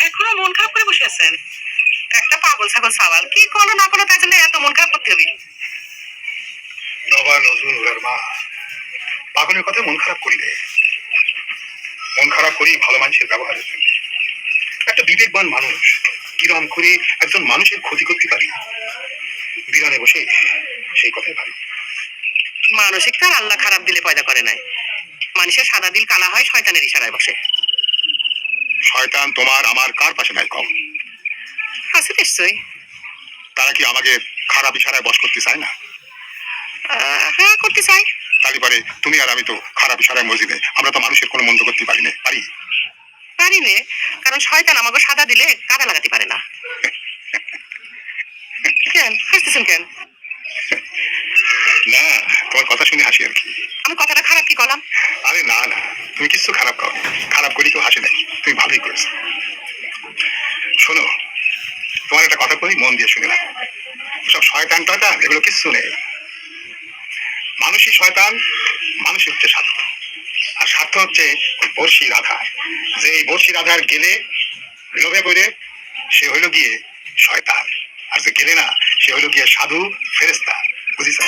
এখনো মন খারাপ করে বসে আছেন? একটা পাগল ছাগল সাওয়াল, কি করো না করো তার জন্য এত মন খারাপ করতে হবে? নবা নজরুল ওর মা পাগলের কথা মন খারাপ করি রে। মন খারাপ করি ভালো মানুষের ব্যবহারের জন্য। একটা বিবেকবান মানুষ কিরম করে একজন মানুষের ক্ষতি করতে পারি, বিরানে বসে সেই কথাই ভাবি। মানসিক তার আল্লাহ খারাপ দিলে পয়দা করে নাই। মানুষের সাদা দিল কালা হয় শয়তানের ইশারায় বসে। শয়তান তোমার আমার কার পাশে নাই কম? আছে নিশ্চয়ই। তারা কি আমাকে খারাপ ইশারায় বশ করতে চায় না? হ্যাঁ, করতে চাই। তাহলে পরে তুমি আর আমি তো খারাপ ইশারায় মসজিদে, আমরা তো মানুষের কোনো মন্দ করতে পারি না, পারি? পারি নে, কারণ শয়তান আমাকে সাদা দিলে কাদা লাগাতে পারে না। কেন হাসতেছেন কেন? না, তোমার কথা শুনে হাসি আর কি। আমি কথাটা খারাপ কি করলাম? আরে না না, তুমি কিছু খারাপ করো, খারাপ করি কেউ হাসে নাই, তুমি ভালোই করেছো। শোনো, তোমার একটা কথা বলি, মন দিয়ে শুনে রাখো। সব শয়তান টয়তান এগুলো কিচ্ছু নেই। মানুষই শয়তান, মানুষই হচ্ছে সাধু। আর স্বার্থ হচ্ছে ওই বর্ষি রাধা, যে এই বর্ষি রাধার গেলে লোভে পড়ে সে হইল গিয়ে শয়তান, আর যে গেলে না সে হইল গিয়ে সাধু ফেরেস্তা, বুঝিস?